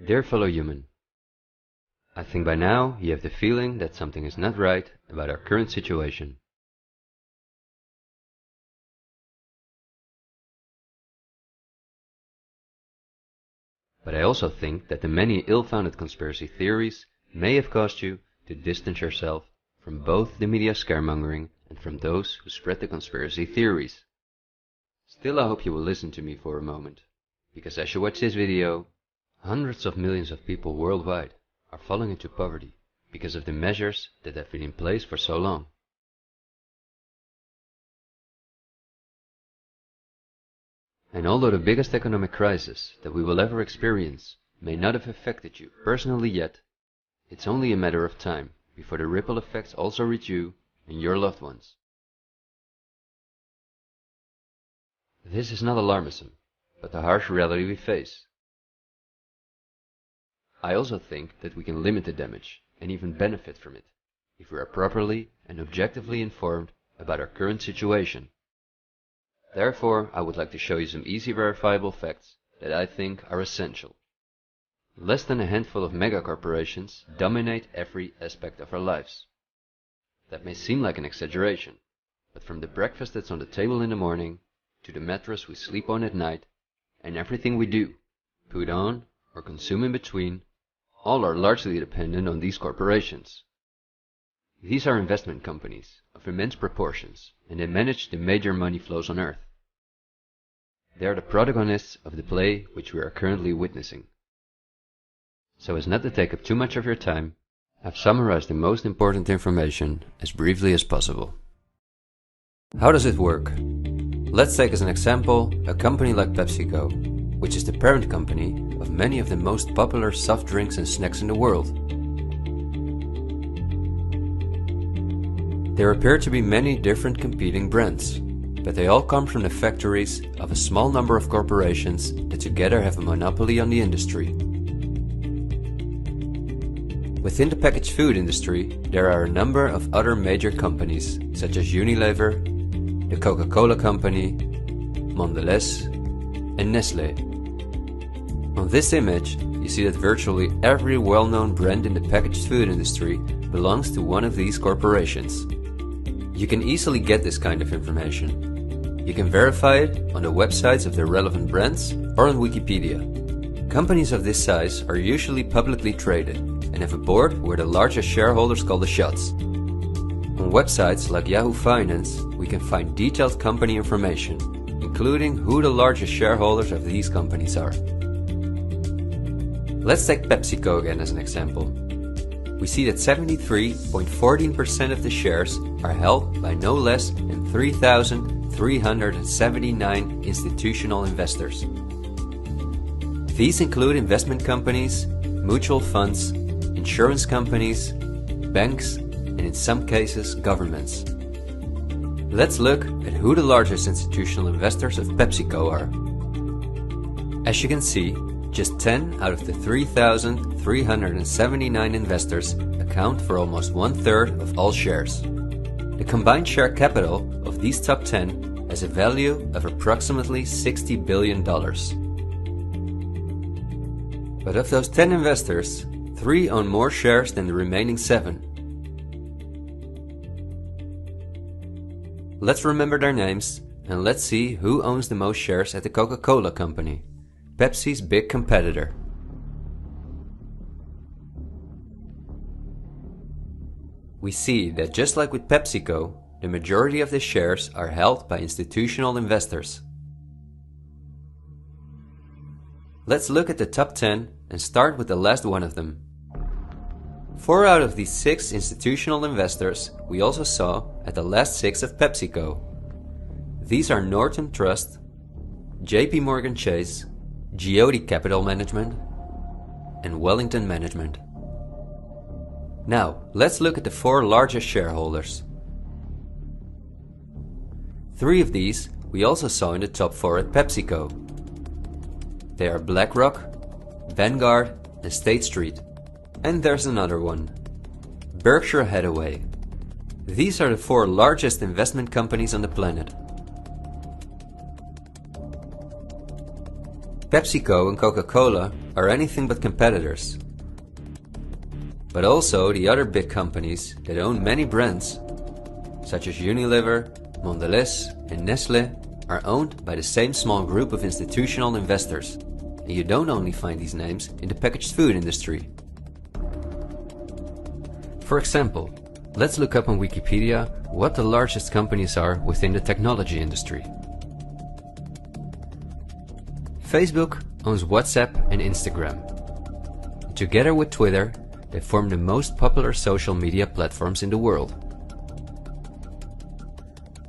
Dear fellow human, I think by now you have the feeling that something is not right about our current situation. But I also think that the many ill-founded conspiracy theories may have caused you to distance yourself from both the media scaremongering and from those who spread the conspiracy theories. Still, I hope you will listen to me for a moment, because as you watch this video, hundreds of millions of people worldwide are falling into poverty because of the measures that have been in place for so long. And although the biggest economic crisis that we will ever experience may not have affected you personally yet, it's only a matter of time before the ripple effects also reach you and your loved ones. This is not alarmism, but the harsh reality we face. I also think that we can limit the damage and even benefit from it if we are properly and objectively informed about our current situation. Therefore, I would like to show you some easy verifiable facts that I think are essential. Less than a handful of megacorporations dominate every aspect of our lives. That may seem like an exaggeration, but from the breakfast that's on the table in the morning, to the mattress we sleep on at night, and everything we do, put on, or consume in between, all are largely dependent on these corporations. These are investment companies of immense proportions, and they manage the major money flows on Earth. They are the protagonists of the play which we are currently witnessing. So as not to take up too much of your time, I've summarized the most important information as briefly as possible. How does it work? Let's take as an example a company like PepsiCo, which is the parent company of many of the most popular soft drinks and snacks in the world. There appear to be many different competing brands, but they all come from the factories of a small number of corporations that together have a monopoly on the industry. Within the packaged food industry, there are a number of other major companies such as Unilever, the Coca-Cola Company, Mondelez, and Nestlé. On this image, you see that virtually every well-known brand in the packaged food industry belongs to one of these corporations. You can easily get this kind of information. You can verify it on the websites of the relevant brands or on Wikipedia. Companies of this size are usually publicly traded and have a board where the largest shareholders call the shots. On websites like Yahoo Finance, we can find detailed company information, including who the largest shareholders of these companies are. Let's take PepsiCo again as an example. We see that 73.14% of the shares are held by no less than 3,379 institutional investors. These include investment companies, mutual funds, insurance companies, banks, and in some cases governments. Let's look at who the largest institutional investors of PepsiCo are. As you can see, just 10 out of the 3,379 investors account for almost 1/3 of all shares. The combined share capital of these top 10 has a value of approximately $60 billion. But of those 10 investors, 3 own more shares than the remaining 7. Let's remember their names and let's see who owns the most shares at the Coca-Cola Company, Pepsi's big competitor. We see that just like with PepsiCo, the majority of the shares are held by institutional investors. Let's look at the top 10 and start with the last one of them. 4 out of these 6 institutional investors we also saw at the last 6 of PepsiCo. These are Northern Trust, JP Morgan Chase, Gielen Capital Management, and Wellington Management. Now, let's look at the 4 largest shareholders. 3 of these we also saw in the top 4 at PepsiCo. They are BlackRock, Vanguard, and State Street. And there's another one, Berkshire Hathaway. These are the 4 largest investment companies on the planet. PepsiCo and Coca-Cola are anything but competitors. But also the other big companies that own many brands, such as Unilever, Mondelez and Nestlé, are owned by the same small group of institutional investors. And you don't only find these names in the packaged food industry. For example, let's look up on Wikipedia what the largest companies are within the technology industry. Facebook owns WhatsApp and Instagram. Together with Twitter, they form the most popular social media platforms in the world.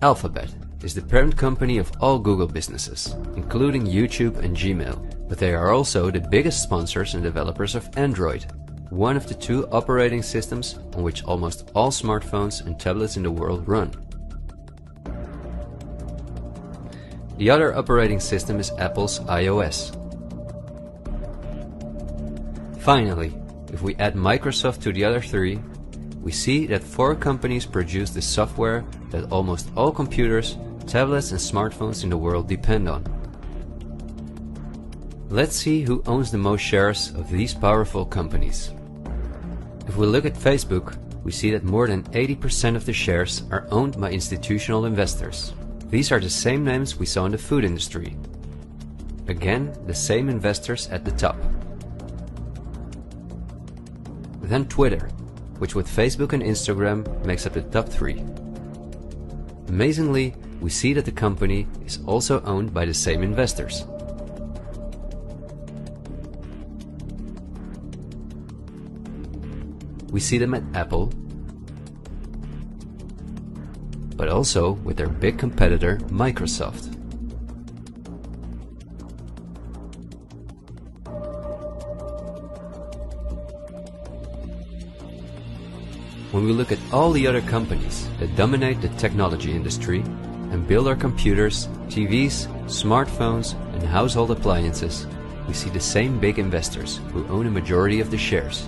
Alphabet is the parent company of all Google businesses, including YouTube and Gmail, but they are also the biggest sponsors and developers of Android, one of the two operating systems on which almost all smartphones and tablets in the world run. The other operating system is Apple's iOS. Finally, if we add Microsoft to the other three, we see that 4 companies produce the software that almost all computers, tablets and smartphones in the world depend on. Let's see who owns the most shares of these powerful companies. If we look at Facebook, we see that more than 80% of the shares are owned by institutional investors. These are the same names we saw in the food industry. Again, the same investors at the top. Then Twitter, which with Facebook and Instagram makes up the top 3. Amazingly, we see that the company is also owned by the same investors. We see them at Apple, but also with their big competitor Microsoft. When we look at all the other companies that dominate the technology industry and build our computers, TVs, smartphones and household appliances, we see the same big investors who own a majority of the shares.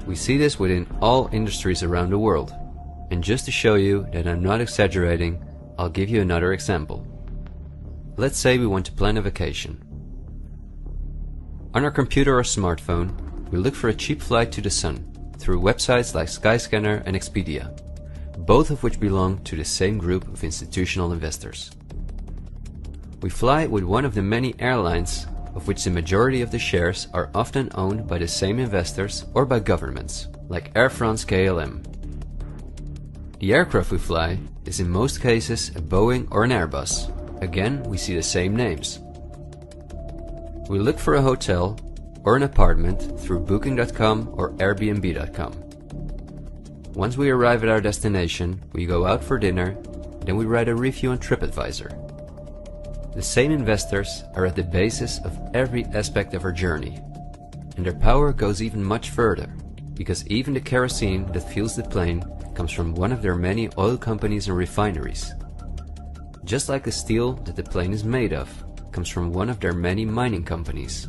We see this within all industries around the world. And just to show you that I'm not exaggerating, I'll give you another example. Let's say we want to plan a vacation. On our computer or smartphone, we look for a cheap flight to the sun through websites like Skyscanner and Expedia, both of which belong to the same group of institutional investors. We fly with one of the many airlines, of which the majority of the shares are often owned by the same investors or by governments, like Air France-KLM. The aircraft we fly is in most cases a Boeing or an Airbus. Again, we see the same names. We look for a hotel or an apartment through Booking.com or Airbnb.com. Once we arrive at our destination, we go out for dinner, then we write a review on TripAdvisor. The same investors are at the basis of every aspect of our journey, and their power goes even much further, because even the kerosene that fuels the plane comes from one of their many oil companies and refineries. Just like the steel that the plane is made of comes from one of their many mining companies.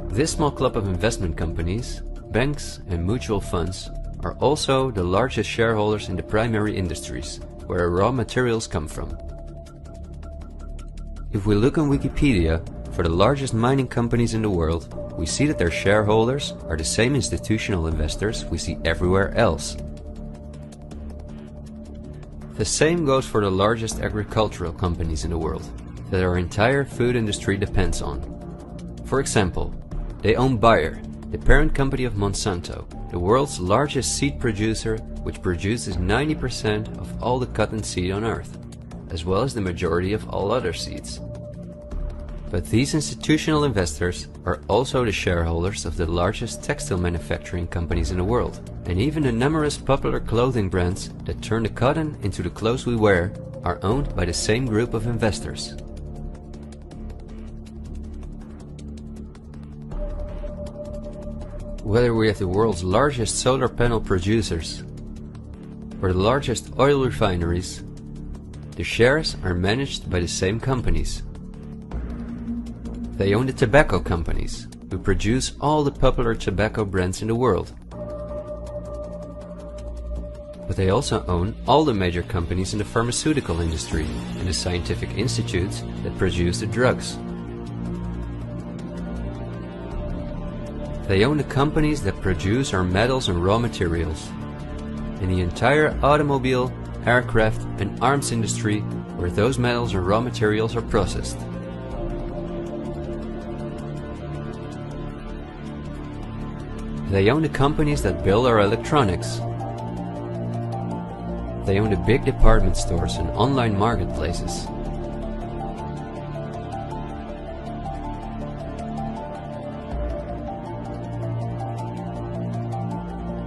This small club of investment companies, banks and mutual funds are also the largest shareholders in the primary industries, where raw materials come from. If we look on Wikipedia for the largest mining companies in the world, we see that their shareholders are the same institutional investors we see everywhere else. The same goes for the largest agricultural companies in the world, that our entire food industry depends on. For example, they own Bayer, the parent company of Monsanto, the world's largest seed producer, which produces 90% of all the cotton seed on Earth, as well as the majority of all other seeds. But these institutional investors are also the shareholders of the largest textile manufacturing companies in the world, and even the numerous popular clothing brands that turn the cotton into the clothes we wear are owned by the same group of investors. Whether we have the world's largest solar panel producers or the largest oil refineries, the shares are managed by the same companies. They own the tobacco companies, who produce all the popular tobacco brands in the world. But they also own all the major companies in the pharmaceutical industry and the scientific institutes that produce the drugs. They own the companies that produce our metals and raw materials, and the entire automobile, aircraft and arms industry where those metals and raw materials are processed. They own the companies that build our electronics. They own the big department stores and online marketplaces.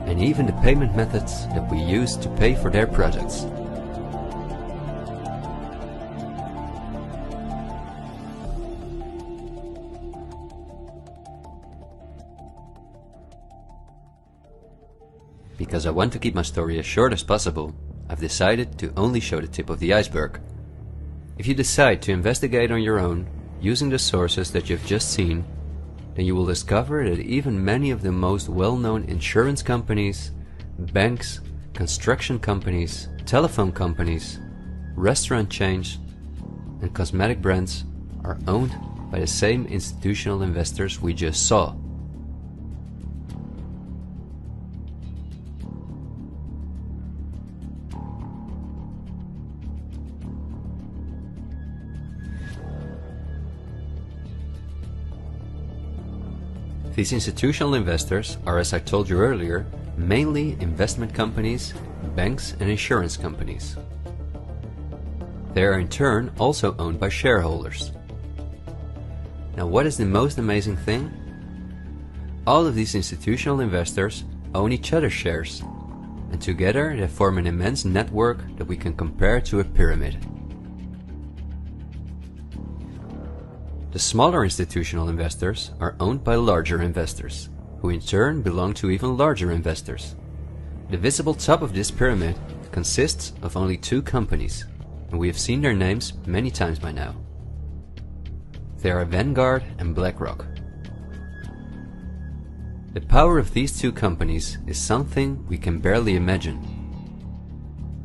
And even the payment methods that we use to pay for their products. Because I want to keep my story as short as possible, I've decided to only show the tip of the iceberg. If you decide to investigate on your own, using the sources that you've just seen, then you will discover that even many of the most well-known insurance companies, banks, construction companies, telephone companies, restaurant chains, and cosmetic brands are owned by the same institutional investors we just saw. These institutional investors are, as I told you earlier, mainly investment companies, banks and insurance companies. They are in turn also owned by shareholders. Now, what is the most amazing thing? All of these institutional investors own each other's shares, and together they form an immense network that we can compare to a pyramid. The smaller institutional investors are owned by larger investors, who in turn belong to even larger investors. The visible top of this pyramid consists of only two companies, and we have seen their names many times by now. They are Vanguard and BlackRock. The power of these two companies is something we can barely imagine.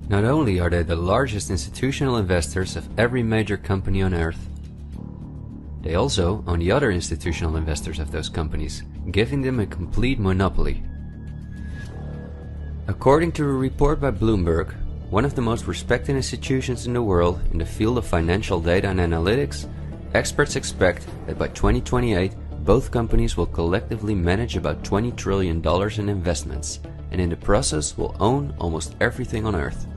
Not only are they the largest institutional investors of every major company on Earth, they also own the other institutional investors of those companies, giving them a complete monopoly. According to a report by Bloomberg, one of the most respected institutions in the world in the field of financial data and analytics, experts expect that by 2028 both companies will collectively manage about $20 trillion in investments, and in the process will own almost everything on Earth.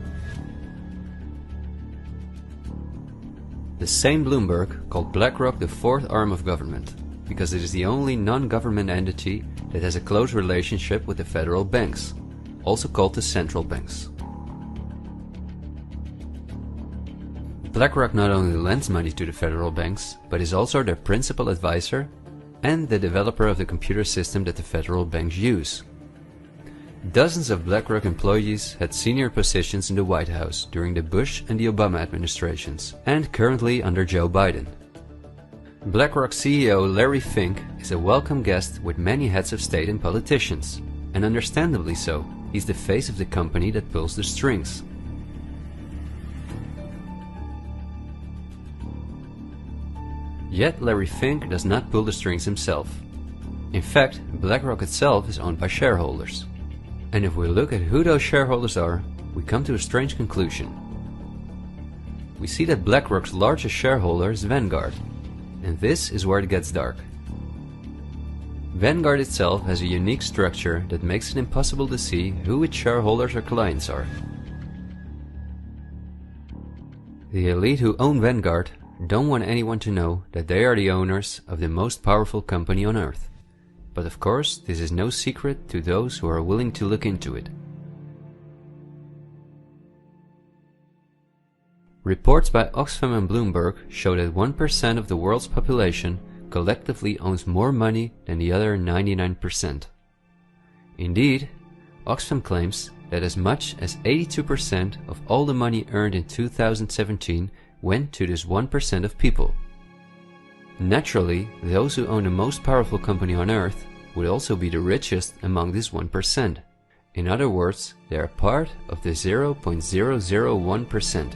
The same Bloomberg called BlackRock the fourth arm of government, because it is the only non-government entity that has a close relationship with the federal banks, also called the central banks. BlackRock not only lends money to the federal banks, but is also their principal advisor and the developer of the computer system that the federal banks use. Dozens of BlackRock employees had senior positions in the White House during the Bush and the Obama administrations, and currently under Joe Biden. BlackRock CEO Larry Fink is a welcome guest with many heads of state and politicians, and understandably so. He's the face of the company that pulls the strings. Yet Larry Fink does not pull the strings himself. In fact, BlackRock itself is owned by shareholders. And if we look at who those shareholders are, we come to a strange conclusion. We see that BlackRock's largest shareholder is Vanguard, and this is where it gets dark. Vanguard itself has a unique structure that makes it impossible to see who its shareholders or clients are. The elite who own Vanguard don't want anyone to know that they are the owners of the most powerful company on Earth. But of course, this is no secret to those who are willing to look into it. Reports by Oxfam and Bloomberg show that 1% of the world's population collectively owns more money than the other 99%. Indeed, Oxfam claims that as much as 82% of all the money earned in 2017 went to this 1% of people. Naturally, those who own the most powerful company on Earth would also be the richest among this 1%. In other words, they are part of the 0.001%.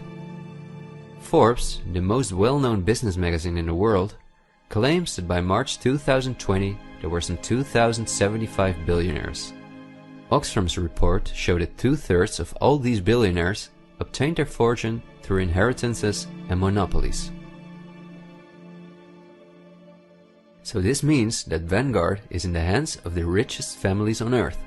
Forbes, the most well-known business magazine in the world, claims that by March 2020 there were some 2,075 billionaires. Oxfam's report showed that 2/3 of all these billionaires obtained their fortune through inheritances and monopolies. So this means that Vanguard is in the hands of the richest families on earth.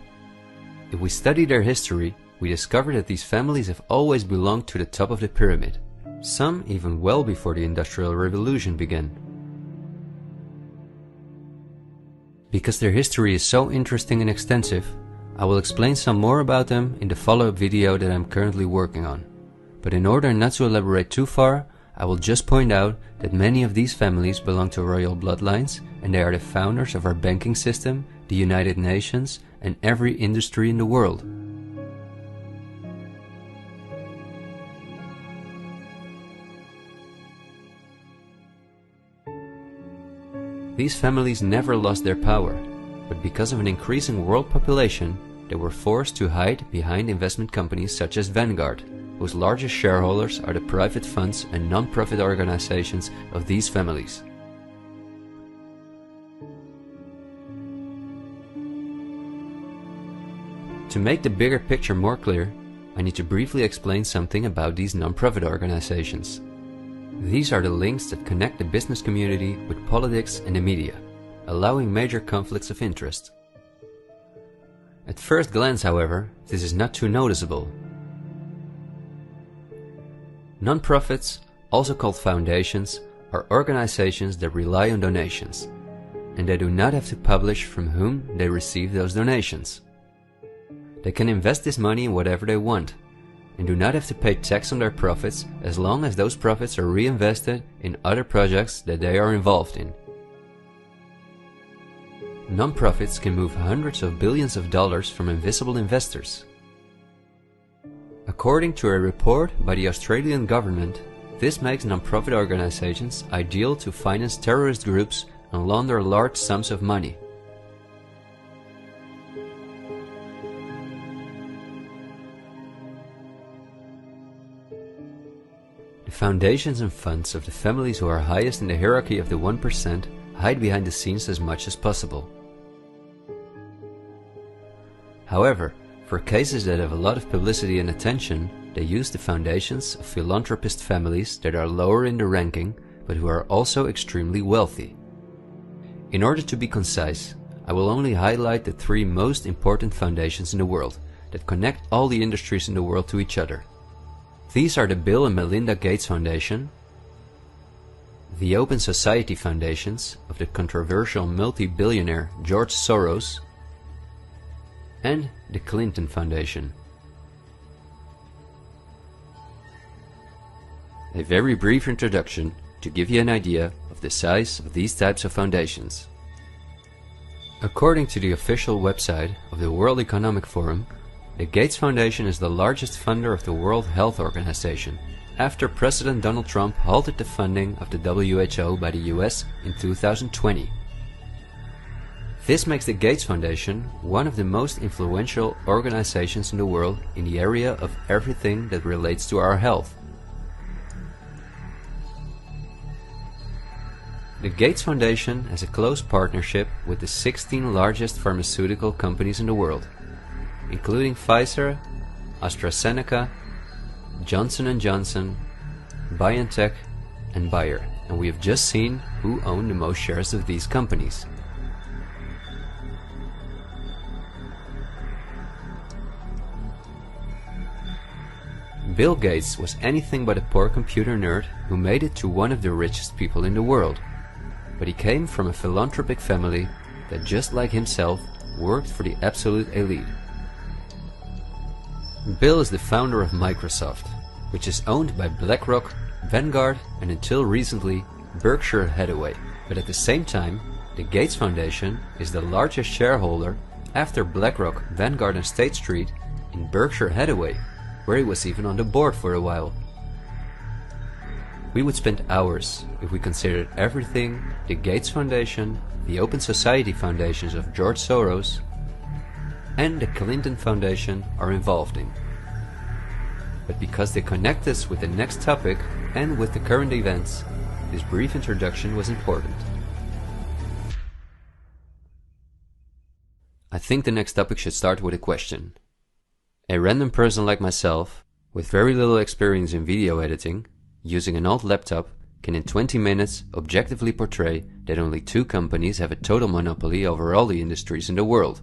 If we study their history, we discover that these families have always belonged to the top of the pyramid, some even well before the Industrial Revolution began. Because their history is so interesting and extensive, I will explain some more about them in the follow-up video that I'm currently working on. But in order not to elaborate too far, I will just point out that many of these families belong to royal bloodlines, and they are the founders of our banking system, the United Nations, and every industry in the world. These families never lost their power, but because of an increasing world population, they were forced to hide behind investment companies such as Vanguard, whose largest shareholders are the private funds and non-profit organizations of these families. To make the bigger picture more clear, I need to briefly explain something about these non-profit organizations. These are the links that connect the business community with politics and the media, allowing major conflicts of interest. At first glance, however, this is not too noticeable. Non-profits, also called foundations, are organizations that rely on donations, and they do not have to publish from whom they receive those donations. They can invest this money in whatever they want, and do not have to pay tax on their profits as long as those profits are reinvested in other projects that they are involved in. Non-profits can move hundreds of billions of dollars from invisible investors. According to a report by the Australian government, this makes non-profit organizations ideal to finance terrorist groups and launder large sums of money. The foundations and funds of the families who are highest in the hierarchy of the 1% hide behind the scenes as much as possible. However, for cases that have a lot of publicity and attention, they use the foundations of philanthropist families that are lower in the ranking, but who are also extremely wealthy. In order to be concise, I will only highlight the 3 most important foundations in the world that connect all the industries in the world to each other. These are the Bill and Melinda Gates Foundation, the Open Society Foundations of the controversial multi-billionaire George Soros, and the Clinton Foundation. A very brief introduction to give you an idea of the size of these types of foundations. According to the official website of the World Economic Forum, the Gates Foundation is the largest funder of the World Health Organization, after President Donald Trump halted the funding of the WHO by the US in 2020. This makes the Gates Foundation one of the most influential organizations in the world in the area of everything that relates to our health. The Gates Foundation has a close partnership with the 16 largest pharmaceutical companies in the world, including Pfizer, AstraZeneca, Johnson & Johnson, BioNTech, and Bayer, and we have just seen who own the most shares of these companies. Bill Gates was anything but a poor computer nerd who made it to one of the richest people in the world. But he came from a philanthropic family that, just like himself, worked for the absolute elite. Bill is the founder of Microsoft, which is owned by BlackRock, Vanguard, and until recently, Berkshire Hathaway. But at the same time, the Gates Foundation is the largest shareholder after BlackRock, Vanguard, and State Street in Berkshire Hathaway, where he was even on the board for a while. We would spend hours if we considered everything the Gates Foundation, the Open Society Foundations of George Soros, and the Clinton Foundation are involved in. But because they connect us with the next topic and with the current events, this brief introduction was important. I think the next topic should start with a question. A random person like myself, with very little experience in video editing, using an old laptop, can in 20 minutes objectively portray that only 2 companies have a total monopoly over all the industries in the world.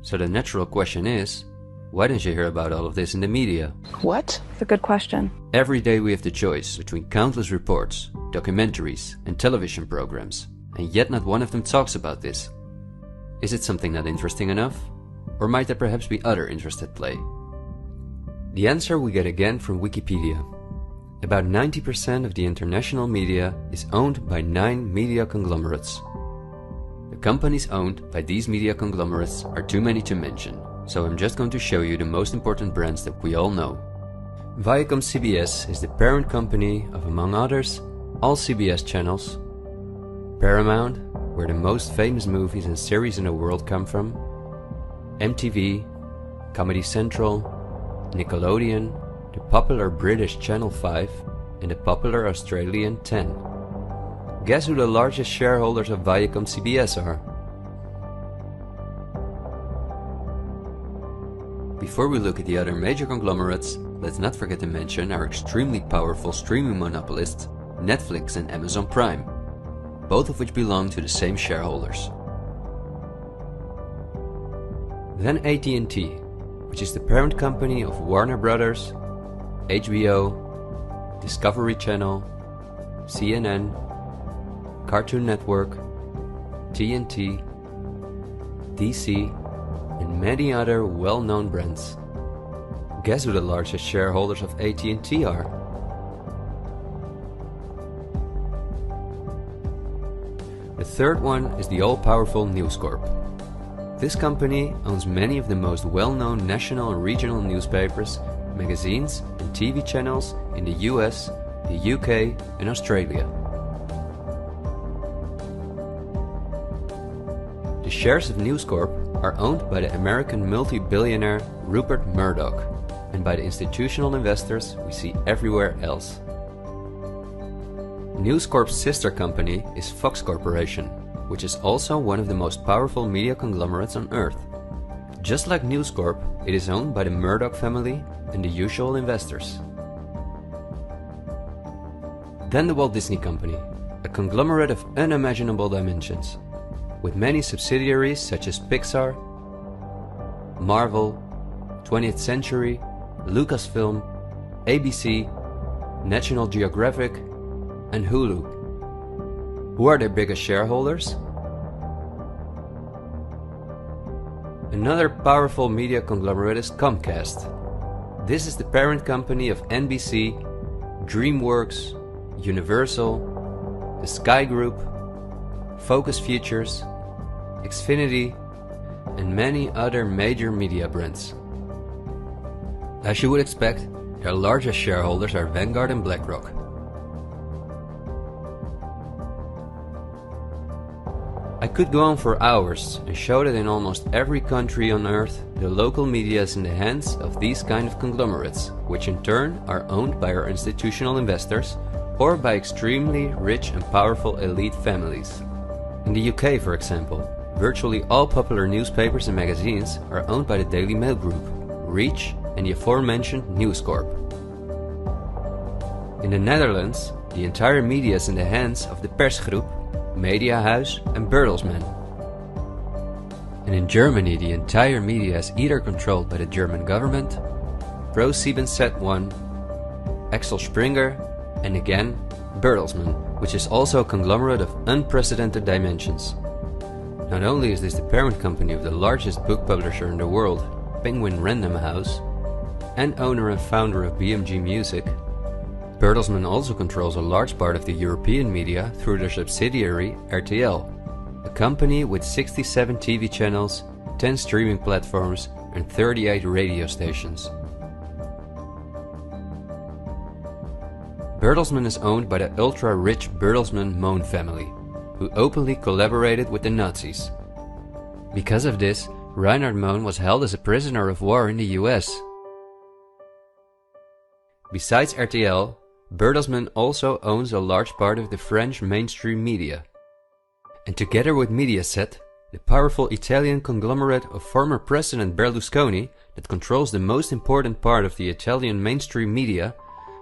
So the natural question is, why didn't you hear about all of this in the media? What? It's a good question. Every day we have the choice between countless reports, documentaries and television programs, and yet not one of them talks about this. Is it something not interesting enough? Or might there perhaps be other interests at play? The answer we get again from Wikipedia. About 90% of the international media is owned by 9 media conglomerates. The companies owned by these media conglomerates are too many to mention, so I'm just going to show you the most important brands that we all know. Viacom CBS is the parent company of, among others, all CBS channels, Paramount, where the most famous movies and series in the world come from, MTV, Comedy Central, Nickelodeon, the popular British Channel 5 and the popular Australian 10. Guess who the largest shareholders of Viacom CBS are? Before we look at the other major conglomerates, let's not forget to mention our extremely powerful streaming monopolists, Netflix and Amazon Prime, both of which belong to the same shareholders. Then AT&T, which is the parent company of Warner Brothers, HBO, Discovery Channel, CNN, Cartoon Network, TNT, DC, and many other well-known brands. Guess who the largest shareholders of AT&T are? The third one is the all-powerful News Corp. This company owns many of the most well-known national and regional newspapers, magazines and TV channels in the US, the UK and Australia. The shares of News Corp are owned by the American multi-billionaire Rupert Murdoch and by the institutional investors we see everywhere else. News Corp's sister company is Fox Corporation, which is also one of the most powerful media conglomerates on Earth. Just like News Corp, it is owned by the Murdoch family and the usual investors. Then the Walt Disney Company, a conglomerate of unimaginable dimensions, with many subsidiaries such as Pixar, Marvel, 20th Century, Lucasfilm, ABC, National Geographic, and Hulu. Who are their biggest shareholders? Another powerful media conglomerate is Comcast. This is the parent company of NBC, DreamWorks, Universal, the Sky Group, Focus Features, Xfinity, and many other major media brands. As you would expect, their largest shareholders are Vanguard and BlackRock. I could go on for hours and show that in almost every country on Earth, the local media is in the hands of these kind of conglomerates, which in turn are owned by our institutional investors or by extremely rich and powerful elite families. In the UK, for example, virtually all popular newspapers and magazines are owned by the Daily Mail Group, Reach and the aforementioned News Corp. In the Netherlands, the entire media is in the hands of the Persgroep, Mediahuis and Bertelsmann. And in Germany, the entire media is either controlled by the German government, ProSiebenSat.1, Axel Springer, and again Bertelsmann, which is also a conglomerate of unprecedented dimensions. Not only is this the parent company of the largest book publisher in the world, Penguin Random House, and owner and founder of BMG Music, Bertelsmann also controls a large part of the European media through their subsidiary RTL, a company with 67 TV channels, 10 streaming platforms and 38 radio stations. Bertelsmann is owned by the ultra-rich Bertelsmann-Mohn family, who openly collaborated with the Nazis. Because of this, Reinhard Mohn was held as a prisoner of war in the US. Besides RTL, Bertelsmann also owns a large part of the French mainstream media. And together with Mediaset, the powerful Italian conglomerate of former President Berlusconi that controls the most important part of the Italian mainstream media,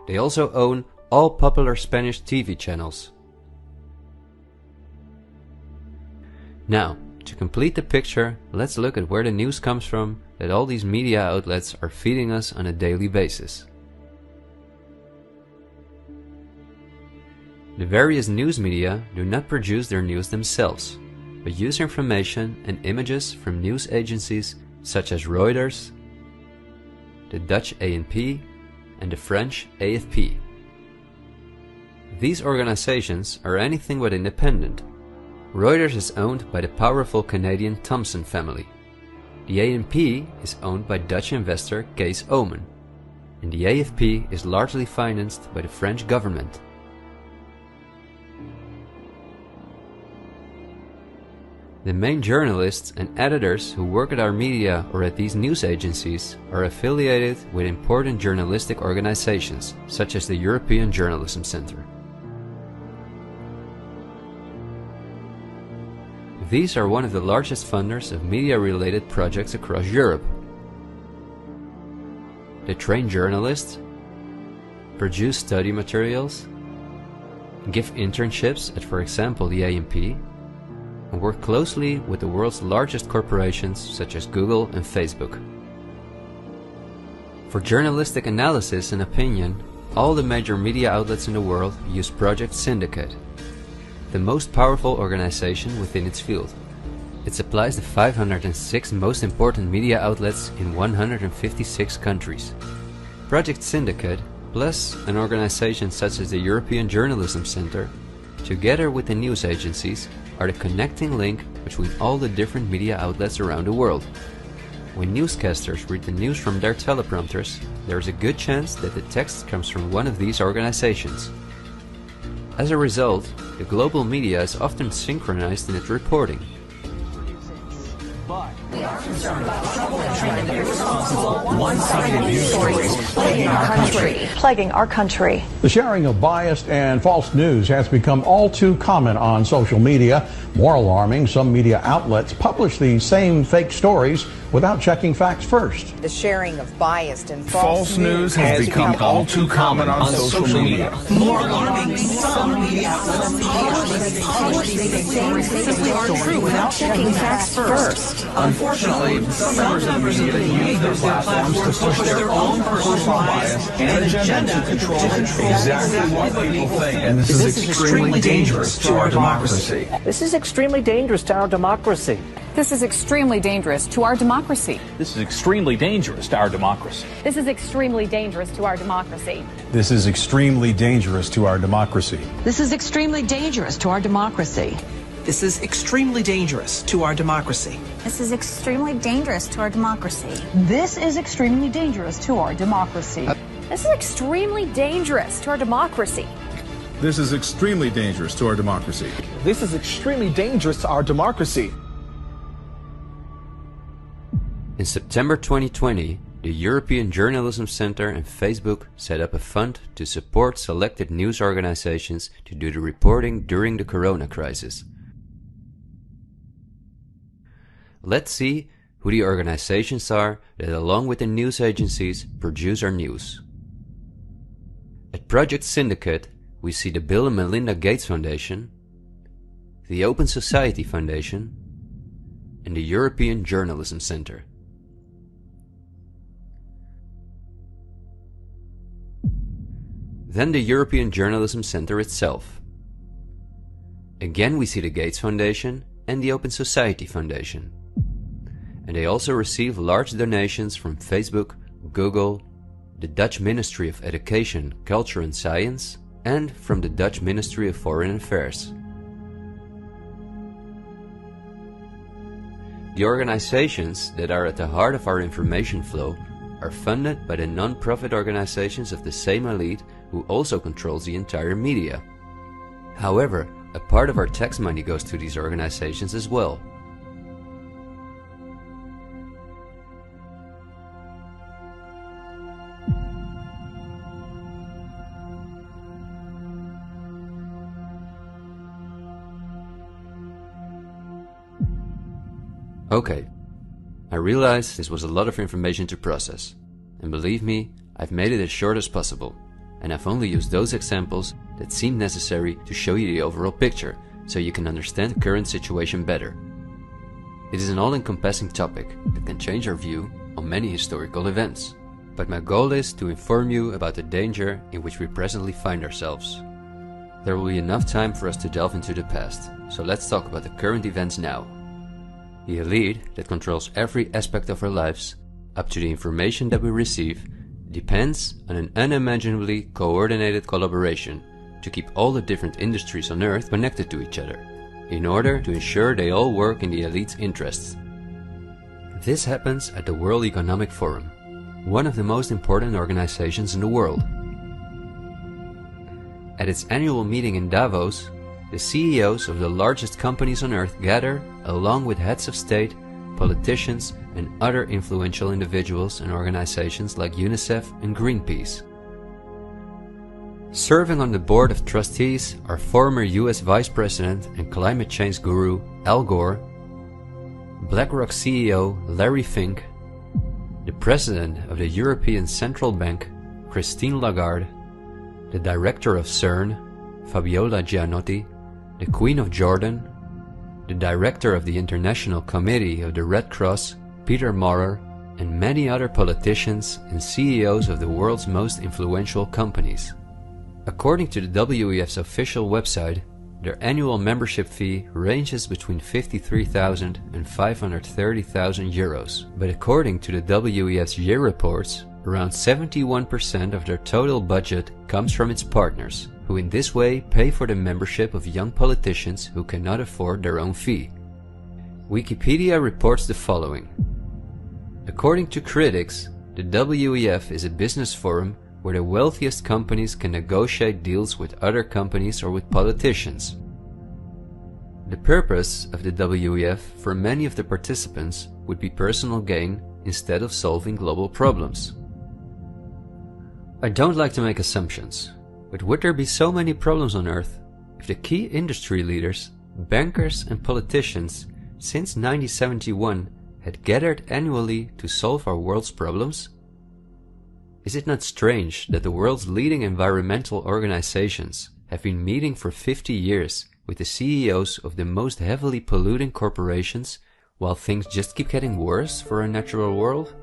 they also own all popular Spanish TV channels. Now, to complete the picture, let's look at where the news comes from that all these media outlets are feeding us on a daily basis. The various news media do not produce their news themselves, but use information and images from news agencies such as Reuters, the Dutch ANP, and the French AFP. These organizations are anything but independent. Reuters is owned by the powerful Canadian Thomson family. The ANP is owned by Dutch investor Kees Omen, and the AFP is largely financed by the French government. The main journalists and editors who work at our media or at these news agencies are affiliated with important journalistic organizations, such as the European Journalism Centre. These are one of the largest funders of media-related projects across Europe. They train journalists, produce study materials, give internships at, for example, the ANP, and work closely with the world's largest corporations such as Google and Facebook. For journalistic analysis and opinion, all the major media outlets in the world use Project Syndicate, the most powerful organization within its field. It supplies the 506 most important media outlets in 156 countries. Project Syndicate, plus an organization such as the European Journalism Centre, together with the news agencies, are the connecting link between all the different media outlets around the world. When newscasters read the news from their teleprompters, there is a good chance that the text comes from one of these organizations. As a result, the global media is often synchronized in its reporting. We are concerned about trouble and treatment of irresponsible, one-sided news stories plaguing our country. The sharing of biased and false news has become all too common on social media. More alarming, some media outlets publish these same fake stories without checking facts first. The sharing of biased and false news has become all too common on social media. More alarming, some media outlets publish these stories simply aren't true without checking facts first. Unfortunately, some members of the media use their platforms to push their own personal bias and agenda to control exactly what people think. And this is extremely dangerous to our democracy. This is extremely dangerous to our democracy. This is extremely dangerous to our democracy. This is extremely dangerous to our democracy. This is extremely dangerous to our democracy. This is extremely dangerous to our democracy. This is extremely dangerous to our democracy. This is extremely dangerous to our democracy. This is extremely dangerous to our democracy. This is extremely dangerous to our democracy. This is extremely dangerous to our democracy. This is extremely dangerous to our democracy. This is extremely dangerous to our democracy. In September 2020, the European Journalism Centre and Facebook set up a fund to support selected news organizations to do the reporting during the corona crisis. Let's see who the organizations are that, along with the news agencies, produce our news. At Project Syndicate, we see the Bill and Melinda Gates Foundation, the Open Society Foundation, and the European Journalism Centre. Then the European Journalism Centre itself. Again we see the Gates Foundation and the Open Society Foundation. And they also receive large donations from Facebook, Google, the Dutch Ministry of Education, Culture and Science, and from the Dutch Ministry of Foreign Affairs. The organizations that are at the heart of our information flow are funded by the non-profit organizations of the same elite who also controls the entire media. However, a part of our tax money goes to these organizations as well. Okay, I realize this was a lot of information to process, and believe me, I've made it as short as possible, and I've only used those examples that seem necessary to show you the overall picture, so you can understand the current situation better. It is an all-encompassing topic that can change our view on many historical events, but my goal is to inform you about the danger in which we presently find ourselves. There will be enough time for us to delve into the past, so let's talk about the current events now. The elite that controls every aspect of our lives, up to the information that we receive, depends on an unimaginably coordinated collaboration to keep all the different industries on Earth connected to each other, in order to ensure they all work in the elite's interests. This happens at the World Economic Forum, one of the most important organizations in the world. At its annual meeting in Davos, the CEOs of the largest companies on Earth gather along with heads of state, politicians, and other influential individuals and organizations like UNICEF and Greenpeace. Serving on the board of trustees are former US Vice President and climate change guru Al Gore, BlackRock CEO Larry Fink, the President of the European Central Bank Christine Lagarde, the Director of CERN Fabiola Gianotti, the Queen of Jordan, the Director of the International Committee of the Red Cross Peter Maurer, and many other politicians and CEOs of the world's most influential companies. According to the WEF's official website, their annual membership fee ranges between 53,000 and 530,000 euros. But according to the WEF's year reports, around 71% of their total budget comes from its partners, who in this way pay for the membership of young politicians who cannot afford their own fee. Wikipedia reports the following. According to critics, the WEF is a business forum where the wealthiest companies can negotiate deals with other companies or with politicians. The purpose of the WEF for many of the participants would be personal gain instead of solving global problems. I don't like to make assumptions, but would there be so many problems on Earth if the key industry leaders, bankers and politicians since 1971 had gathered annually to solve our world's problems? Is it not strange that the world's leading environmental organizations have been meeting for 50 years with the CEOs of the most heavily polluting corporations while things just keep getting worse for our natural world?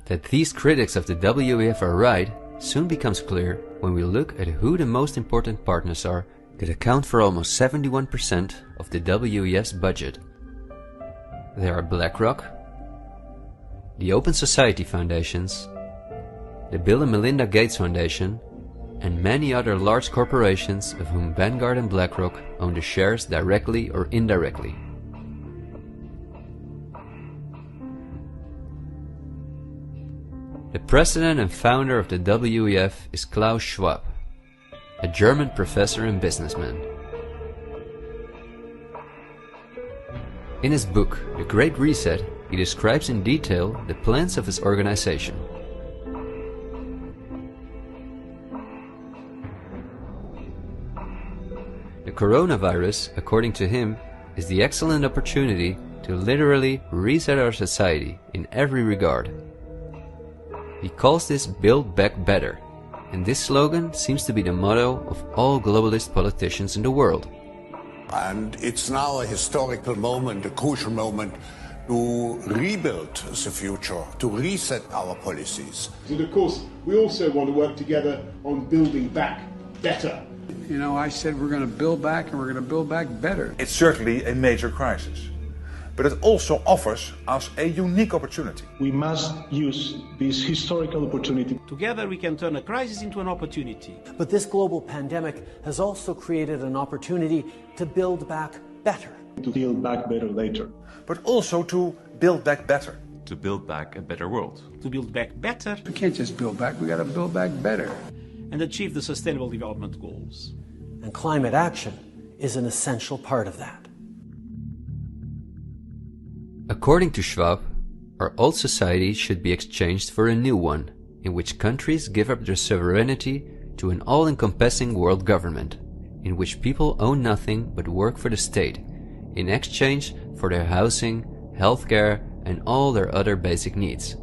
That these critics of the WEF are right soon becomes clear when we look at who the most important partners are that account for almost 71% of the WEF's budget. There are BlackRock, the Open Society Foundations, the Bill and Melinda Gates Foundation, and many other large corporations of whom Vanguard and BlackRock own the shares directly or indirectly. The president and founder of the WEF is Klaus Schwab, a German professor and businessman. In his book, The Great Reset, he describes in detail the plans of his organization. The coronavirus, according to him, is the excellent opportunity to literally reset our society in every regard. He calls this Build Back Better, and this slogan seems to be the motto of all globalist politicians in the world. And it's now a historical moment, a crucial moment, to rebuild the future, to reset our policies. And of course, we also want to work together on building back better. You know, I said we're going to build back and we're going to build back better. It's certainly a major crisis, but it also offers us a unique opportunity. We must use this historical opportunity. Together we can turn a crisis into an opportunity. But this global pandemic has also created an opportunity to build back better. To build back better later. But also to build back better. To build back a better world. To build back better. We can't just build back, we got to build back better. And achieve the Sustainable Development Goals. And climate action is an essential part of that. According to Schwab, our old society should be exchanged for a new one, in which countries give up their sovereignty to an all-encompassing world government, in which people own nothing but work for the state, in exchange for their housing, healthcare, and all their other basic needs.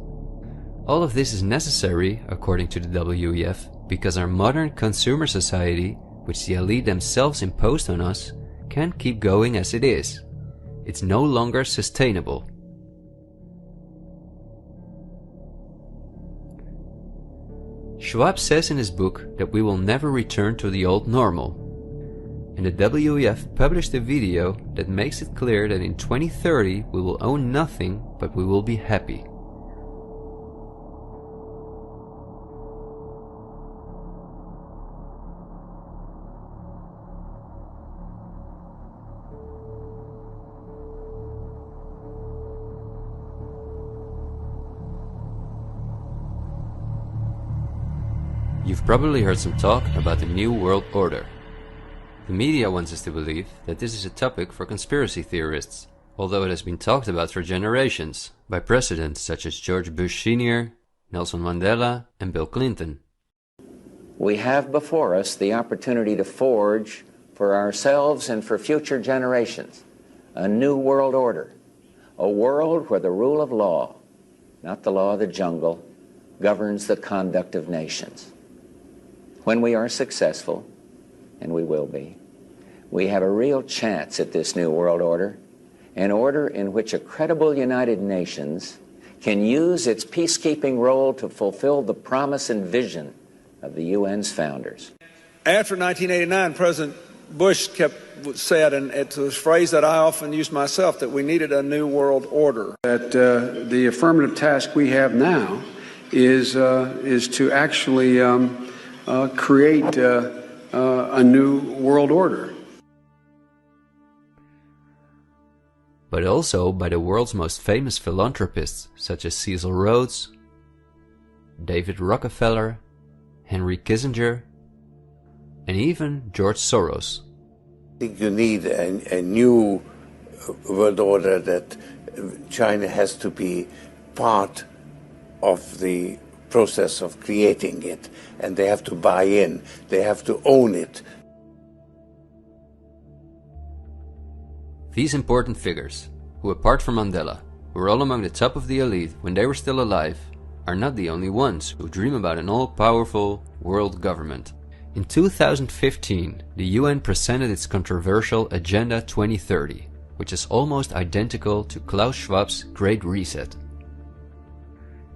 All of this is necessary, according to the WEF, because our modern consumer society, which the elite themselves imposed on us, can't keep going as it is. It's no longer sustainable. Schwab says in his book that we will never return to the old normal. And the WEF published a video that makes it clear that in 2030 we will own nothing, but we will be happy. You've probably heard some talk about the New World Order. The media wants us to believe that this is a topic for conspiracy theorists, although it has been talked about for generations by presidents such as George Bush Sr., Nelson Mandela, and Bill Clinton. We have before us the opportunity to forge for ourselves and for future generations a new world order, a world where the rule of law, not the law of the jungle, governs the conduct of nations. When we are successful, and we will be, we have a real chance at this new world order, an order in which a credible United Nations can use its peacekeeping role to fulfill the promise and vision of the UN's founders. After 1989, President Bush said, and it's a phrase that I often use myself, that we needed a new world order. That the affirmative task we have now is to actually create a new world order. But also by the world's most famous philanthropists such as Cecil Rhodes, David Rockefeller, Henry Kissinger, and even George Soros. I think you need a new world order, that China has to be part of the process of creating it, and they have to buy in, they have to own it. These important figures, who apart from Mandela, were all among the top of the elite when they were still alive, are not the only ones who dream about an all-powerful world government. In 2015, the UN presented its controversial Agenda 2030, which is almost identical to Klaus Schwab's Great Reset.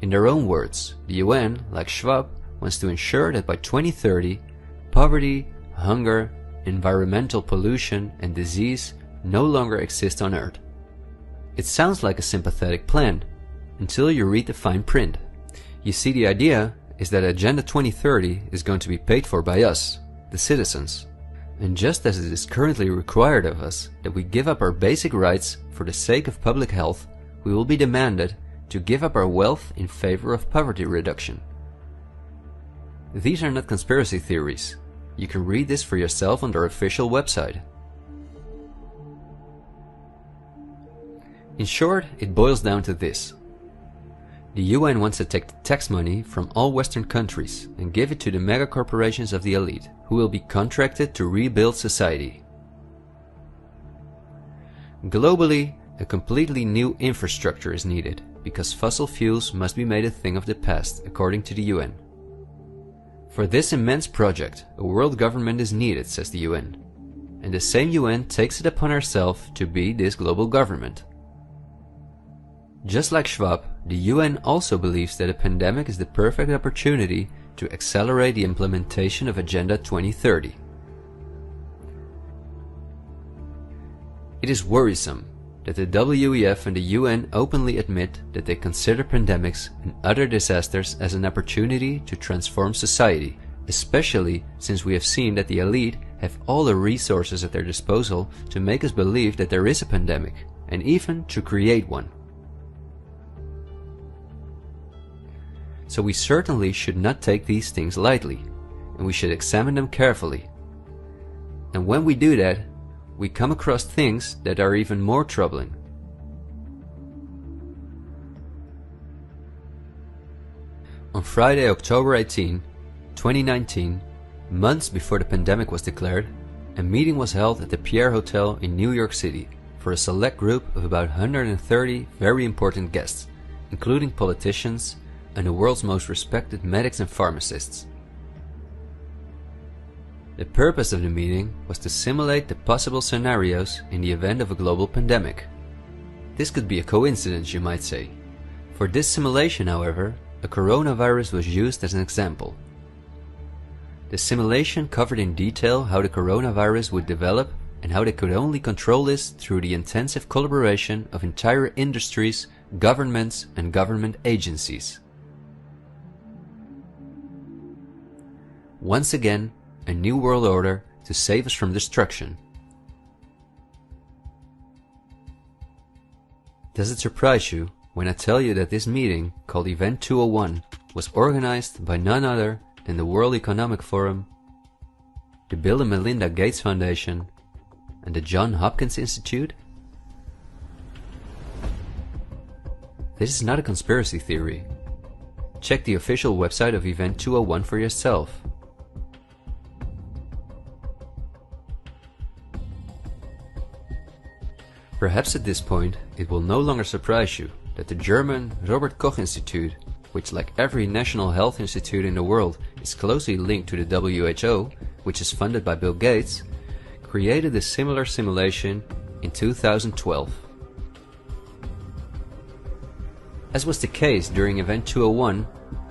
In their own words, the UN, like Schwab, wants to ensure that by 2030, poverty, hunger, environmental pollution, and disease no longer exist on Earth. It sounds like a sympathetic plan, until you read the fine print. You see, the idea is that Agenda 2030 is going to be paid for by us, the citizens. And just as it is currently required of us that we give up our basic rights for the sake of public health, we will be demanded to give up our wealth in favor of poverty reduction. These are not conspiracy theories. You can read this for yourself on their official website. In short, it boils down to this. The UN wants to take the tax money from all Western countries and give it to the mega corporations of the elite, who will be contracted to rebuild society. Globally, a completely new infrastructure is needed, because fossil fuels must be made a thing of the past, according to the UN. For this immense project, a world government is needed, says the UN. And the same UN takes it upon herself to be this global government. Just like Schwab, the UN also believes that a pandemic is the perfect opportunity to accelerate the implementation of Agenda 2030. It is worrisome that the WEF and the UN openly admit that they consider pandemics and other disasters as an opportunity to transform society, especially since we have seen that the elite have all the resources at their disposal to make us believe that there is a pandemic, and even to create one. So we certainly should not take these things lightly, and we should examine them carefully. And when we do that, we come across things that are even more troubling. On Friday, October 18, 2019, months before the pandemic was declared, a meeting was held at the Pierre Hotel in New York City for a select group of about 130 very important guests, including politicians and the world's most respected medics and pharmacists. The purpose of the meeting was to simulate the possible scenarios in the event of a global pandemic. This could be a coincidence, you might say. For this simulation, however, a coronavirus was used as an example. The simulation covered in detail how the coronavirus would develop and how they could only control this through the intensive collaboration of entire industries, governments, and government agencies. Once again, a new world order to save us from destruction. Does it surprise you when I tell you that this meeting, called Event 201, was organized by none other than the World Economic Forum, the Bill and Melinda Gates Foundation, and the Johns Hopkins Institute? This is not a conspiracy theory. Check the official website of Event 201 for yourself. Perhaps at this point it will no longer surprise you that the German Robert Koch Institute, which like every national health institute in the world is closely linked to the WHO, which is funded by Bill Gates, created a similar simulation in 2012. As was the case during Event 201,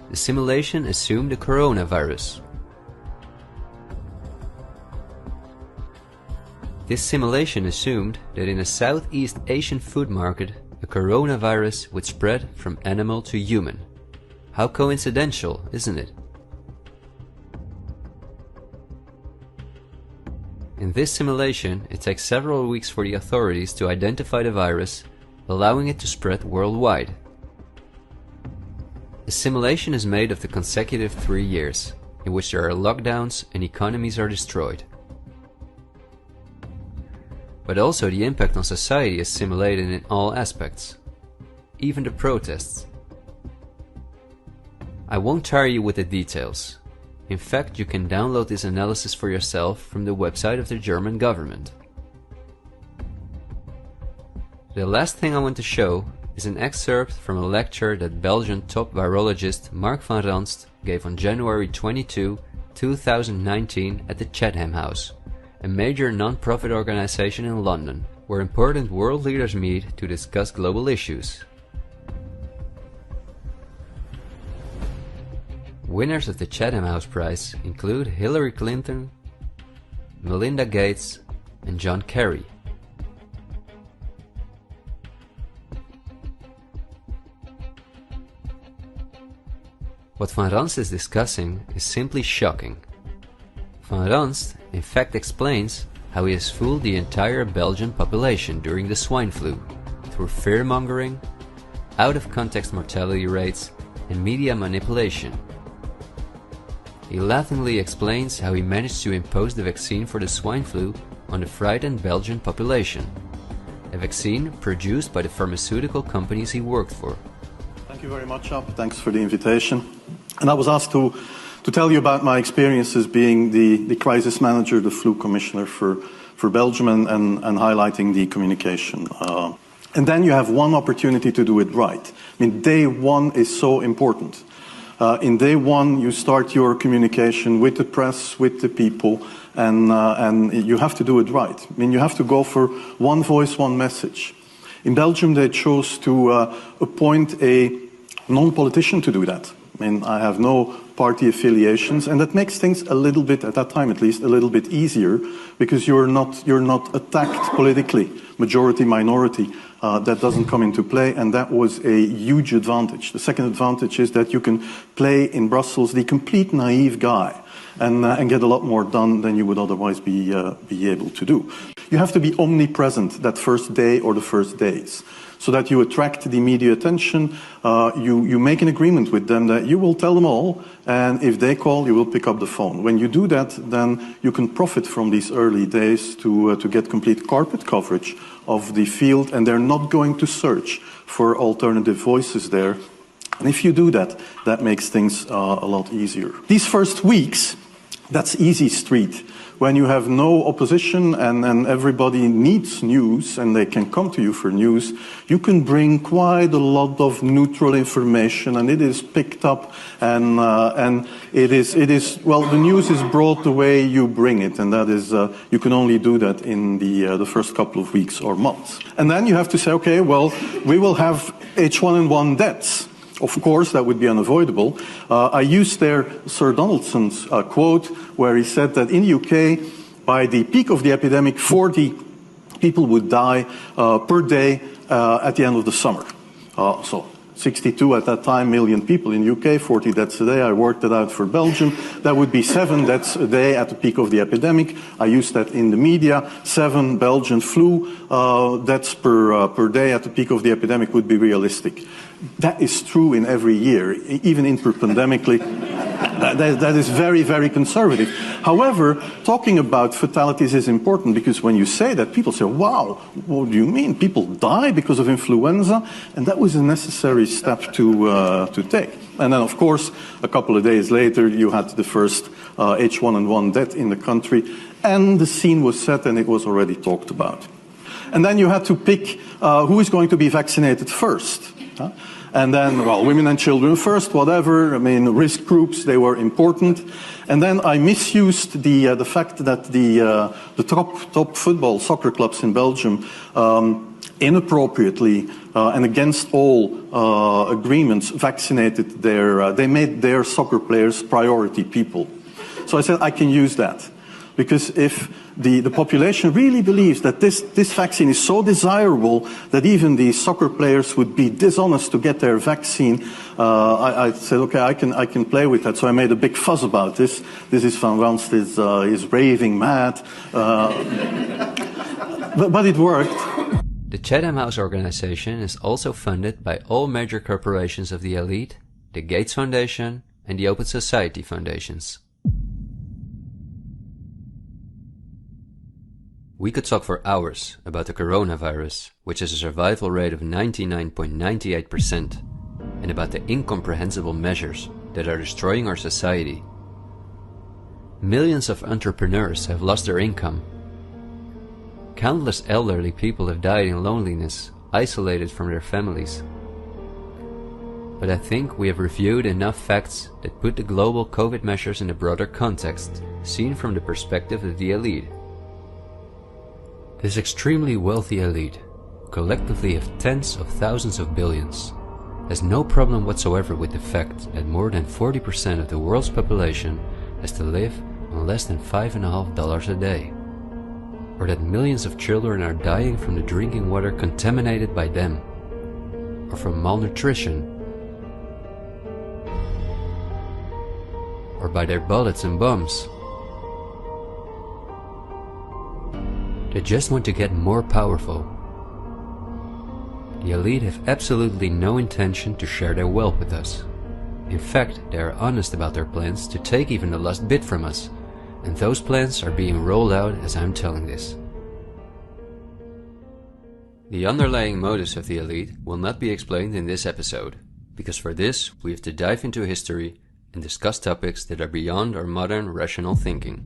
the simulation assumed the coronavirus. This simulation assumed that in a Southeast Asian food market, a coronavirus would spread from animal to human. How coincidental, isn't it? In this simulation, it takes several weeks for the authorities to identify the virus, allowing it to spread worldwide. The simulation is made of the consecutive 3 years, in which there are lockdowns and economies are destroyed. But also the impact on society is simulated in all aspects, even the protests. I won't tire you with the details. In fact, you can download this analysis for yourself from the website of the German government. The last thing I want to show is an excerpt from a lecture that Belgian top virologist Mark van Ranst gave on January 22, 2019 at the Chatham House, a major non-profit organization in London, where important world leaders meet to discuss global issues. Winners of the Chatham House Prize include Hillary Clinton, Melinda Gates, and John Kerry. What Van Ranst is discussing is simply shocking. Van Ranst in fact explains how he has fooled the entire Belgian population during the swine flu through fear-mongering, out-of-context mortality rates, and media manipulation. He laughingly explains how he managed to impose the vaccine for the swine flu on the frightened Belgian population, a vaccine produced by the pharmaceutical companies he worked for. Thank you very much, Ab. Thanks for the invitation. And I was asked to tell you about my experiences being the crisis manager, the flu commissioner for Belgium, and highlighting the communication. And then you have one opportunity to do it right. I mean, day one is so important. In day one, you start your communication with the press, with the people, and you have to do it right. I mean, you have to go for one voice, one message. In Belgium, they chose to appoint a non-politician to do that. I mean, I have no party affiliations, and that makes things a little bit, at that time at least, a little bit easier, because you're not attacked politically, majority, minority. That doesn't come into play, and that was a huge advantage. The second advantage is that you can play in Brussels the complete naive guy and get a lot more done than you would otherwise be able to do. You have to be omnipresent that first day or the first days, so that you attract the media attention. You make an agreement with them that you will tell them all, and if they call, you will pick up the phone. When you do that, then you can profit from these early days to get complete carpet coverage of the field, and they're not going to search for alternative voices there. And if you do that, that makes things a lot easier. These first weeks, That's easy street. When you have no opposition and everybody needs news and they can come to you for news, you can bring quite a lot of neutral information, and it is picked up, and it is well, the news is brought the way you bring it, and that is you can only do that in the first couple of weeks or months. And then you have to say, okay, well, we will have H1N1 deaths. Of course, that would be unavoidable. I used there Sir Donaldson's quote, where he said that in the UK, by the peak of the epidemic, 40 people would die per day at the end of the summer. So 62 at that time million people in the UK, 40 deaths a day. I worked it out for Belgium. That would be 7 deaths a day at the peak of the epidemic. I used that in the media. 7 Belgian flu deaths per day at the peak of the epidemic would be realistic. That is true in every year, even interpandemically. That is very, very conservative. However, talking about fatalities is important, because when you say that, people say, wow, what do you mean? People die because of influenza? And that was a necessary step to take. And then, of course, a couple of days later, you had the first H1N1 death in the country, and the scene was set and it was already talked about. And then you had to pick who is going to be vaccinated first. And then, well, women and children first, whatever. I mean, risk groups, they were important. And then I misused the fact that the top football soccer clubs in Belgium inappropriately and against all agreements vaccinated they made their soccer players priority people. So I said I can use that. Because if the population really believes that this vaccine is so desirable that even the soccer players would be dishonest to get their vaccine, I said, okay, I can play with that. So I made a big fuss about this. This is Van Ranst is raving mad. But it worked. The Chatham House organization is also funded by all major corporations of the elite, the Gates Foundation and the Open Society Foundations. We could talk for hours about the coronavirus, which has a survival rate of 99.98%, and about the incomprehensible measures that are destroying our society. Millions of entrepreneurs have lost their income. Countless elderly people have died in loneliness, isolated from their families. But I think we have reviewed enough facts that put the global COVID measures in a broader context, seen from the perspective of the elite. This extremely wealthy elite, collectively of tens of thousands of billions, has no problem whatsoever with the fact that more than 40% of the world's population has to live on less than $5.50 a day, or that millions of children are dying from the drinking water contaminated by them, or from malnutrition, or by their bullets and bombs. They just want to get more powerful. The elite have absolutely no intention to share their wealth with us. In fact, they are honest about their plans to take even the last bit from us, and those plans are being rolled out as I'm telling this. The underlying motives of the elite will not be explained in this episode, because for this we have to dive into history and discuss topics that are beyond our modern rational thinking.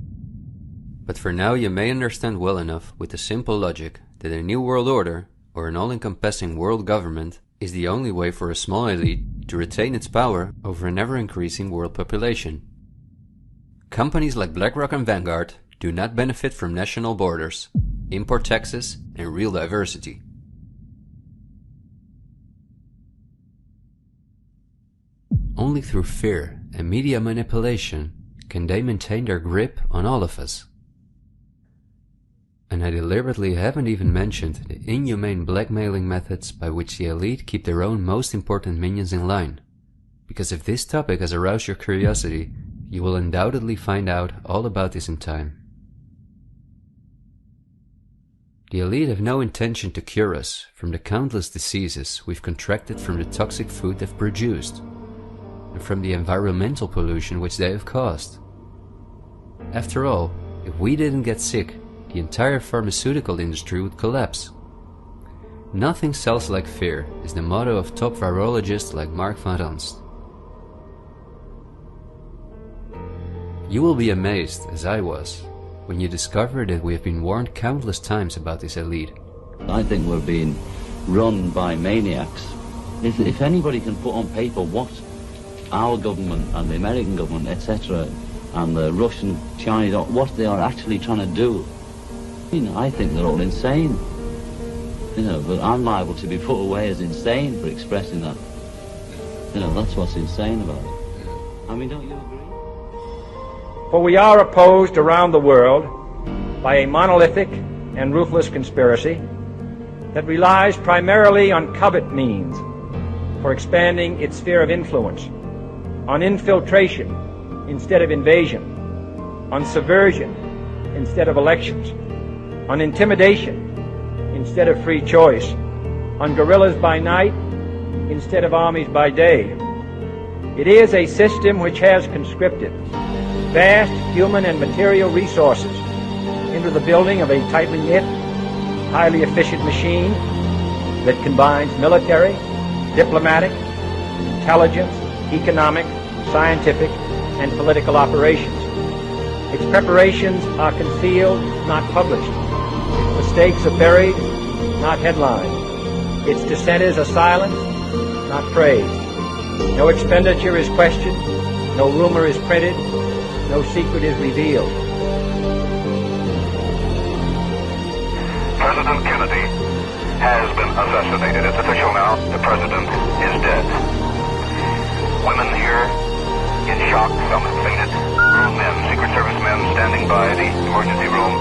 But for now you may understand well enough with the simple logic that a new world order, or an all-encompassing world government, is the only way for a small elite to retain its power over an ever-increasing world population. Companies like BlackRock and Vanguard do not benefit from national borders, import taxes, and real diversity. Only through fear and media manipulation can they maintain their grip on all of us. And I deliberately haven't even mentioned the inhumane blackmailing methods by which the elite keep their own most important minions in line. Because if this topic has aroused your curiosity, you will undoubtedly find out all about this in time. The elite have no intention to cure us from the countless diseases we've contracted from the toxic food they've produced, and from the environmental pollution which they have caused. After all, if we didn't get sick, the entire pharmaceutical industry would collapse. Nothing sells like fear is the motto of top virologists like Mark van Ranst. You will be amazed, as I was, when you discover that we have been warned countless times about this elite. I think we're being run by maniacs. If anybody can put on paper what our government and the American government, etc., and the Russian, Chinese, what they are actually trying to do, I think they're all insane. But I'm liable to be put away as insane for expressing that. That's what's insane about it. I mean, don't you agree? For we are opposed around the world by a monolithic and ruthless conspiracy that relies primarily on covert means for expanding its sphere of influence, on infiltration instead of invasion, on subversion instead of elections, on intimidation instead of free choice, on guerrillas by night instead of armies by day. It is a system which has conscripted vast human and material resources into the building of a tightly knit, highly efficient machine that combines military, diplomatic, intelligence, economic, scientific, and political operations. Its preparations are concealed, not published. Its mistakes are buried, not headlined. Its dissenters are silenced, not praised. No expenditure is questioned, no rumor is printed, no secret is revealed. President Kennedy has been assassinated. It's official now. The president is dead. Women here in shock, some have fainted. Grown men, Secret Service men standing by the emergency room,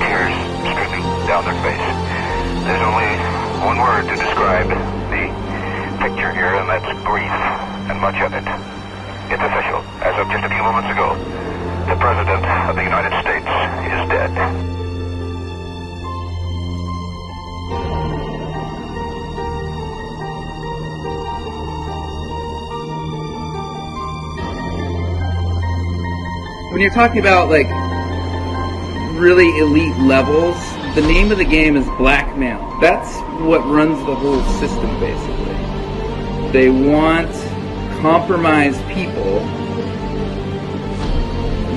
tears streaming down their face. There's only one word to describe the picture here, and that's grief, and much of it. It's official. As of just a few moments ago, the President of the United States is dead. When you're talking about like really elite levels, the name of the game is blackmail. That's what runs the whole system, basically. They want compromised people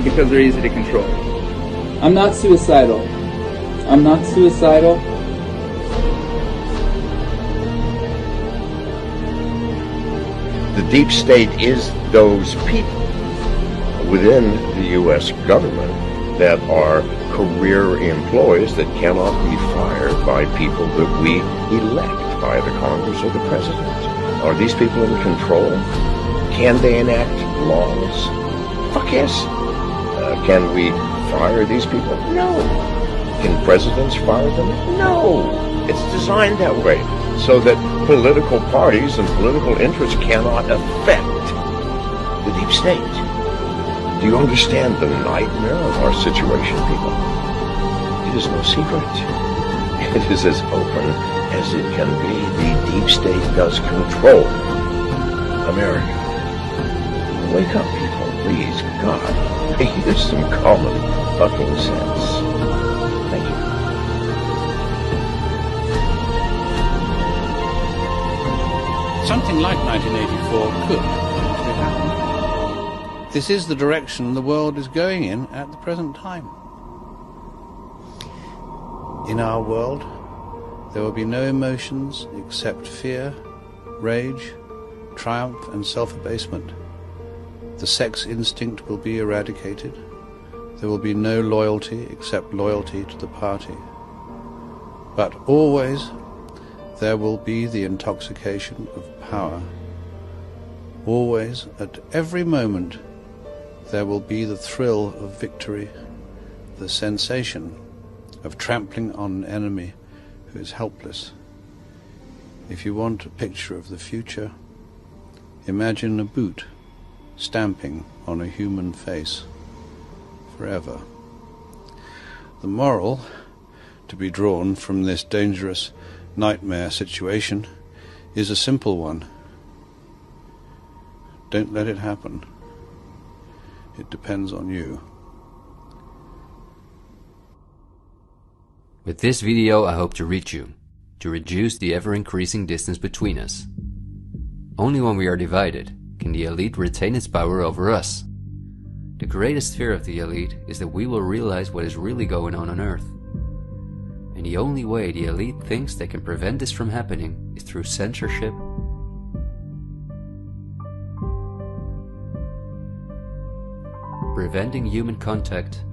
because they're easy to control. I'm not suicidal. I'm not suicidal. The deep state is those people within the U.S. government that are career employees that cannot be fired by people that we elect by the Congress or the President. Are these people in control? Can they enact laws? Fuck yes. Can we fire these people? No. Can presidents fire them? No. It's designed that way so that political parties and political interests cannot affect the deep state. Do you understand the nightmare of our situation, people? It is no secret. It is as open as it can be. The deep state does control America. Wake up, people, please. God, use some common fucking sense. Thank you. Something like 1984 could potentially happen. This is the direction the world is going in at the present time. In our world, there will be no emotions except fear, rage, triumph, and self-abasement. The sex instinct will be eradicated. There will be no loyalty except loyalty to the party. But always there will be the intoxication of power. Always, at every moment, there will be the thrill of victory, the sensation of trampling on an enemy who is helpless. If you want a picture of the future, imagine a boot stamping on a human face forever. The moral to be drawn from this dangerous nightmare situation is a simple one. Don't let it happen. It depends on you. With this video, I hope to reach you, to reduce the ever-increasing distance between us. Only when we are divided can the elite retain its power over us. The greatest fear of the elite is that we will realize what is really going on Earth. And the only way the elite thinks they can prevent this from happening is through censorship, preventing human contact,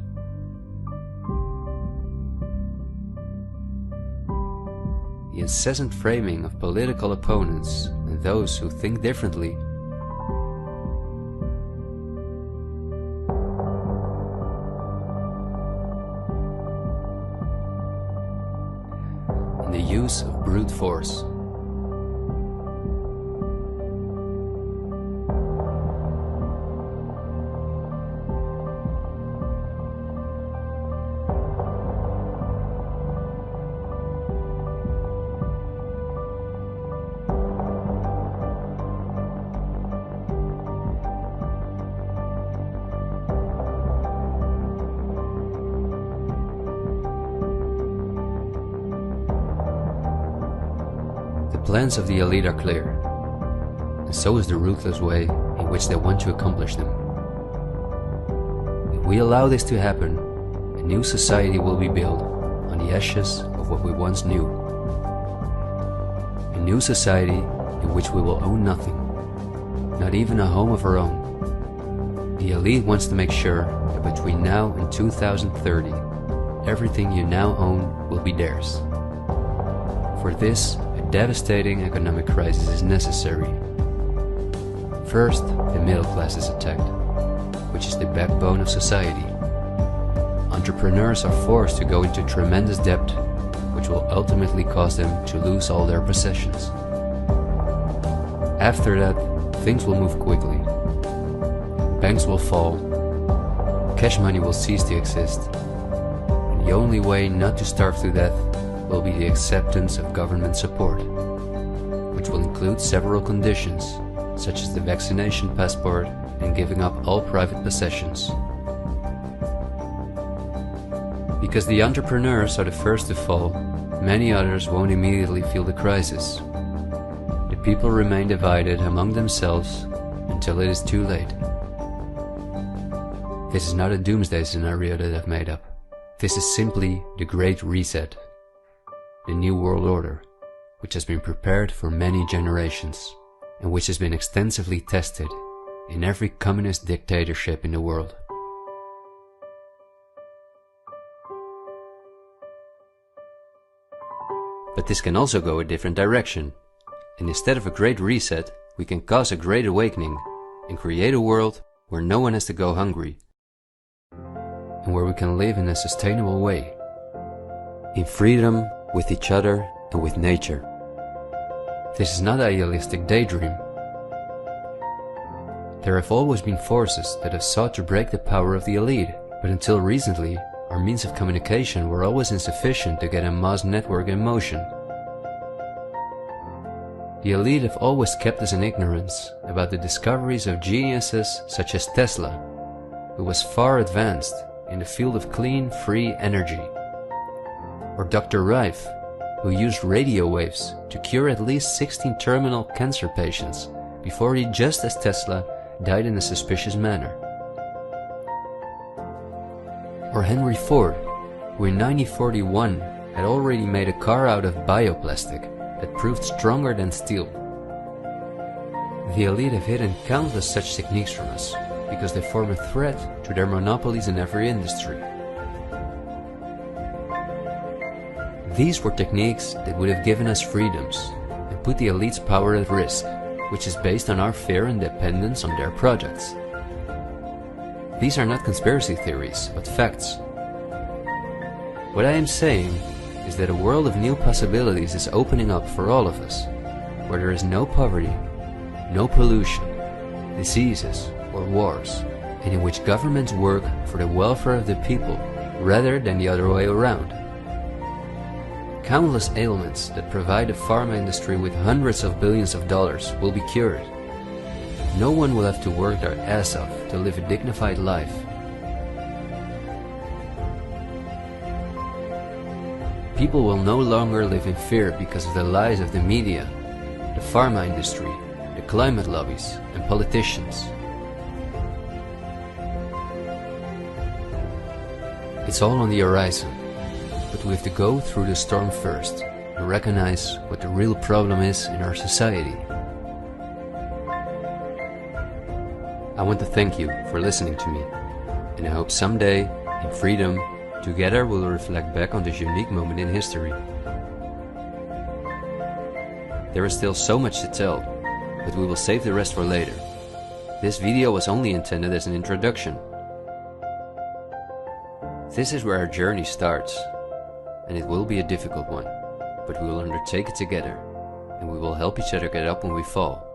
the incessant framing of political opponents and those who think differently, and the use of brute force. The plans of the elite are clear, and so is the ruthless way in which they want to accomplish them. If we allow this to happen, a new society will be built on the ashes of what we once knew. A new society in which we will own nothing, not even a home of our own. The elite wants to make sure that between now and 2030, everything you now own will be theirs. For this, devastating economic crisis is necessary. First, the middle class is attacked, which is the backbone of society. Entrepreneurs are forced to go into tremendous debt, which will ultimately cause them to lose all their possessions. After that, things will move quickly. Banks will fall, cash money will cease to exist, and the only way not to starve to death will be the acceptance of government support, which will include several conditions, such as the vaccination passport and giving up all private possessions. Because the entrepreneurs are the first to fall, many others won't immediately feel the crisis. The people remain divided among themselves until it is too late. This is not a doomsday scenario that I've made up. This is simply the Great Reset. The New World Order, which has been prepared for many generations, and which has been extensively tested in every communist dictatorship in the world. But this can also go a different direction, and instead of a great reset, we can cause a great awakening and create a world where no one has to go hungry, and where we can live in a sustainable way, in freedom, with each other and with nature. This is not an idealistic daydream. There have always been forces that have sought to break the power of the elite, but until recently, our means of communication were always insufficient to get a mass network in motion. The elite have always kept us in ignorance about the discoveries of geniuses such as Tesla, who was far advanced in the field of clean, free energy. Or Dr. Rife, who used radio waves to cure at least 16 terminal cancer patients before he, just as Tesla, died in a suspicious manner. Or Henry Ford, who in 1941 had already made a car out of bioplastic that proved stronger than steel. The elite have hidden countless such techniques from us because they form a threat to their monopolies in every industry. These were techniques that would have given us freedoms and put the elite's power at risk, which is based on our fear and dependence on their projects. These are not conspiracy theories, but facts. What I am saying is that a world of new possibilities is opening up for all of us, where there is no poverty, no pollution, diseases or wars, and in which governments work for the welfare of the people rather than the other way around. Countless ailments that provide the pharma industry with hundreds of billions of dollars will be cured. No one will have to work their ass off to live a dignified life. People will no longer live in fear because of the lies of the media, the pharma industry, the climate lobbies, and politicians. It's all on the horizon, but we have to go through the storm first and recognize what the real problem is in our society. I want to thank you for listening to me, and I hope someday, in freedom, together we'll reflect back on this unique moment in history. There is still so much to tell, but we will save the rest for later. This video was only intended as an introduction. This is where our journey starts, and it will be a difficult one, but we will undertake it together, and we will help each other get up when we fall.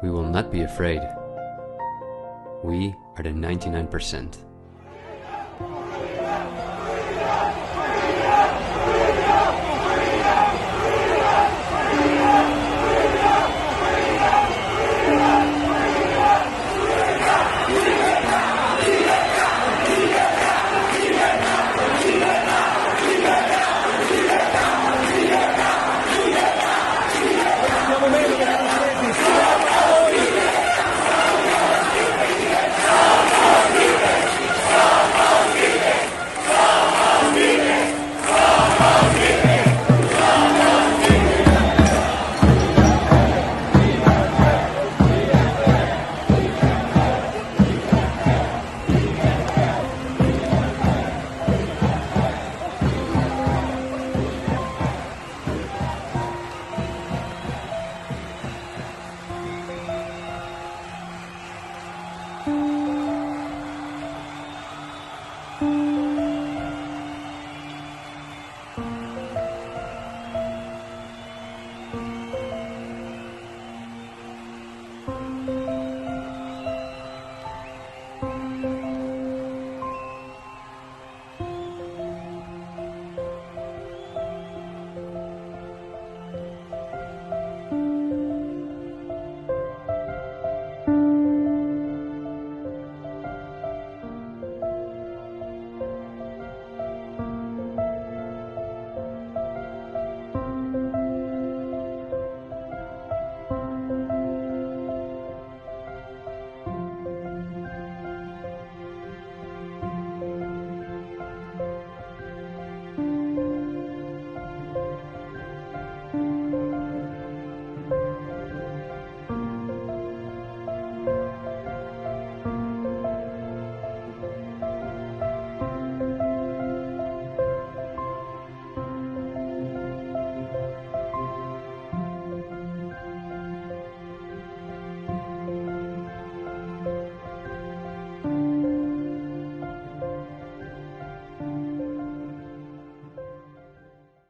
We will not be afraid. We are the 99%.